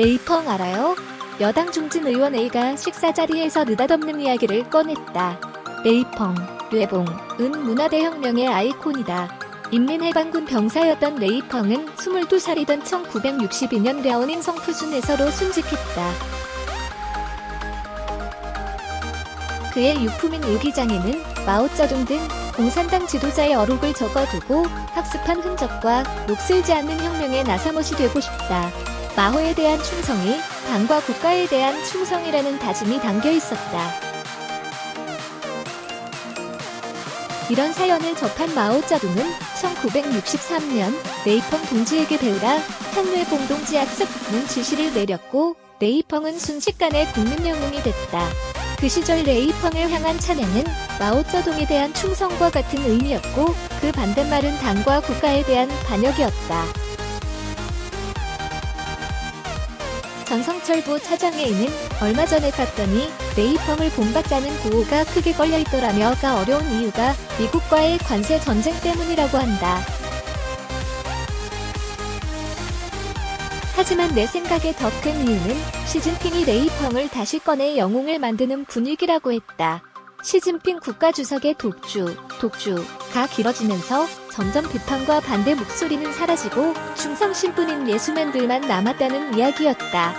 레이펑 알아요? 여당 중진 의원 A가 식사 자리에서 느닷없는 이야기를 꺼냈다. 레이펑, 뇌봉은 문화대혁명의 아이콘이다. 인민해방군 병사였던 레이펑은 22살이던 1962년 랴오닝 성푸순에서로 순직했다. 그의 유품인 일기장에는 마오쩌둥 등 공산당 지도자의 어록을 적어두고 학습한 흔적과 녹슬지 않는 혁명에 나사못이 되고 싶다. 마호에 대한 충성이 당과 국가에 대한 충성이라는 다짐이 담겨 있었다. 이런 사연을 접한 마오쩌둥은 1963년 레이펑 동지에게 배우라 한뇌봉동지 학습하는 지시를 내렸고 레이펑은 순식간에 국민 영웅이 됐다. 그 시절 레이펑을 향한 찬양은 마오쩌둥에 대한 충성과 같은 의미였고 그 반대말은 당과 국가에 대한 반역이었다. 전성철부 차장회의는 얼마 전에 갔더니 레이펑을 본받자는 구호가 크게 걸려있더라며가 어려운 이유가 미국과의 관세 전쟁 때문이라고 한다. 하지만 내 생각에 더 큰 이유는 시진핑이 레이펑을 다시 꺼내 영웅을 만드는 분위기라고 했다. 시진핑 국가주석의 독주가 길어지면서 점점 비판과 반대 목소리는 사라지고 충성심뿐인 예수맨들만 남았다는 이야기였다.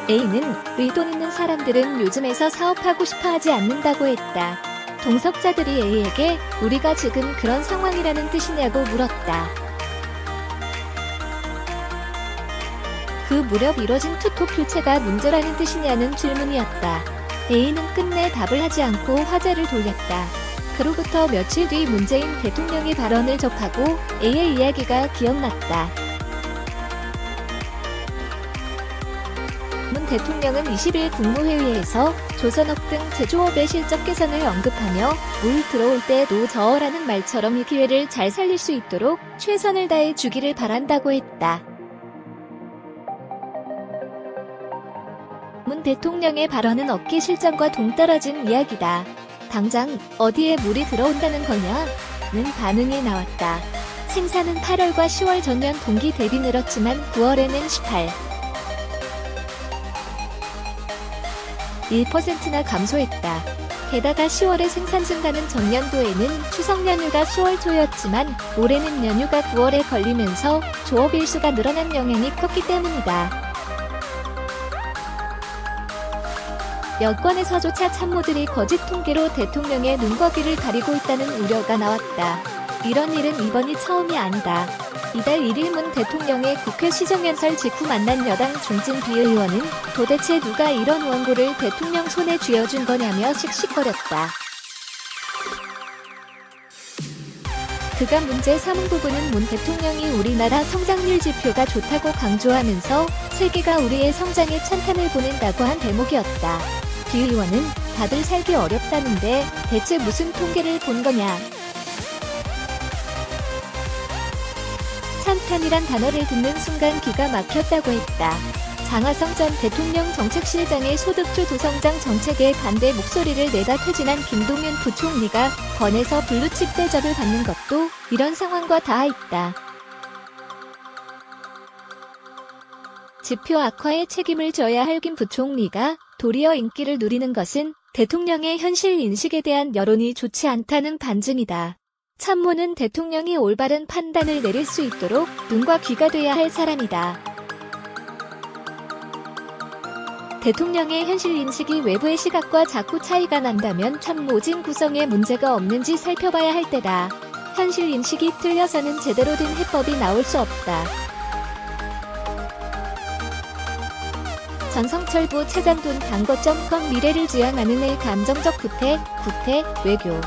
A는 의돈 있는 사람들은 요즘에서 사업하고 싶어 하지 않는다고 했다. 동석자들이 A에게 우리가 지금 그런 상황이라는 뜻이냐고 물었다. 그 무렵 이뤄진 투톱 교체가 문제라는 뜻이냐는 질문이었다. A는 끝내 답을 하지 않고 화제를 돌렸다. 그로부터 며칠 뒤 문재인 대통령의 발언을 접하고 A의 이야기가 기억났다. 문 대통령은 20일 국무회의에서 조선업 등 제조업의 실적 개선을 언급하며 물 들어올 때도 저어라는 말처럼 이 기회를 잘 살릴 수 있도록 최선을 다해 주기를 바란다고 했다. 문 대통령의 발언은 업계 실정과 동떨어진 이야기다. 당장 어디에 물이 들어온다는 거냐는 반응이 나왔다. 생산은 8월과 10월 전년 동기 대비 늘었지만 9월에는 1%나 감소했다. 게다가 10월의 생산 증가는 전년도에는 추석 연휴가 10월 초였지만 올해는 연휴가 9월에 걸리면서 조업 일수가 늘어난 영향이 컸기 때문이다. 여권에서조차 참모들이 거짓 통계로 대통령의 눈과 귀를 가리고 있다는 우려가 나왔다. 이런 일은 이번이 처음이 아니다. 이달 1일 문 대통령의 국회 시정연설 직후 만난 여당 중진 비의원은 도대체 누가 이런 원고를 대통령 손에 쥐어준 거냐며 씩씩거렸다. 그가 문제 삼은 부분은 문 대통령이 우리나라 성장률 지표가 좋다고 강조하면서 세계가 우리의 성장에 찬탄을 보낸다고 한 대목이었다. 비의원은 다들 살기 어렵다는데 대체 무슨 통계를 본 거냐. 찬탄이란 단어를 듣는 순간 기가 막혔다고 했다. 장하성 전 대통령 정책실장의 소득주 도성장 정책에 반대 목소리를 내다 퇴진한 김동연 부총리가 건에서 블루칩 대접을 받는 것도 이런 상황과 닿아있다. 지표 악화에 책임을 져야 할 김 부총리가 도리어 인기를 누리는 것은 대통령의 현실 인식에 대한 여론이 좋지 않다는 반증이다. 참모는 대통령이 올바른 판단을 내릴 수 있도록 눈과 귀가 돼야 할 사람이다. 대통령의 현실 인식이 외부의 시각과 자꾸 차이가 난다면 참모진 구성에 문제가 없는지 살펴봐야 할 때다. 현실 인식이 틀려서는 제대로 된 해법이 나올 수 없다. 전성철부 차장돈 단거.com 미래를 지향하는 의 감정적 구태 외교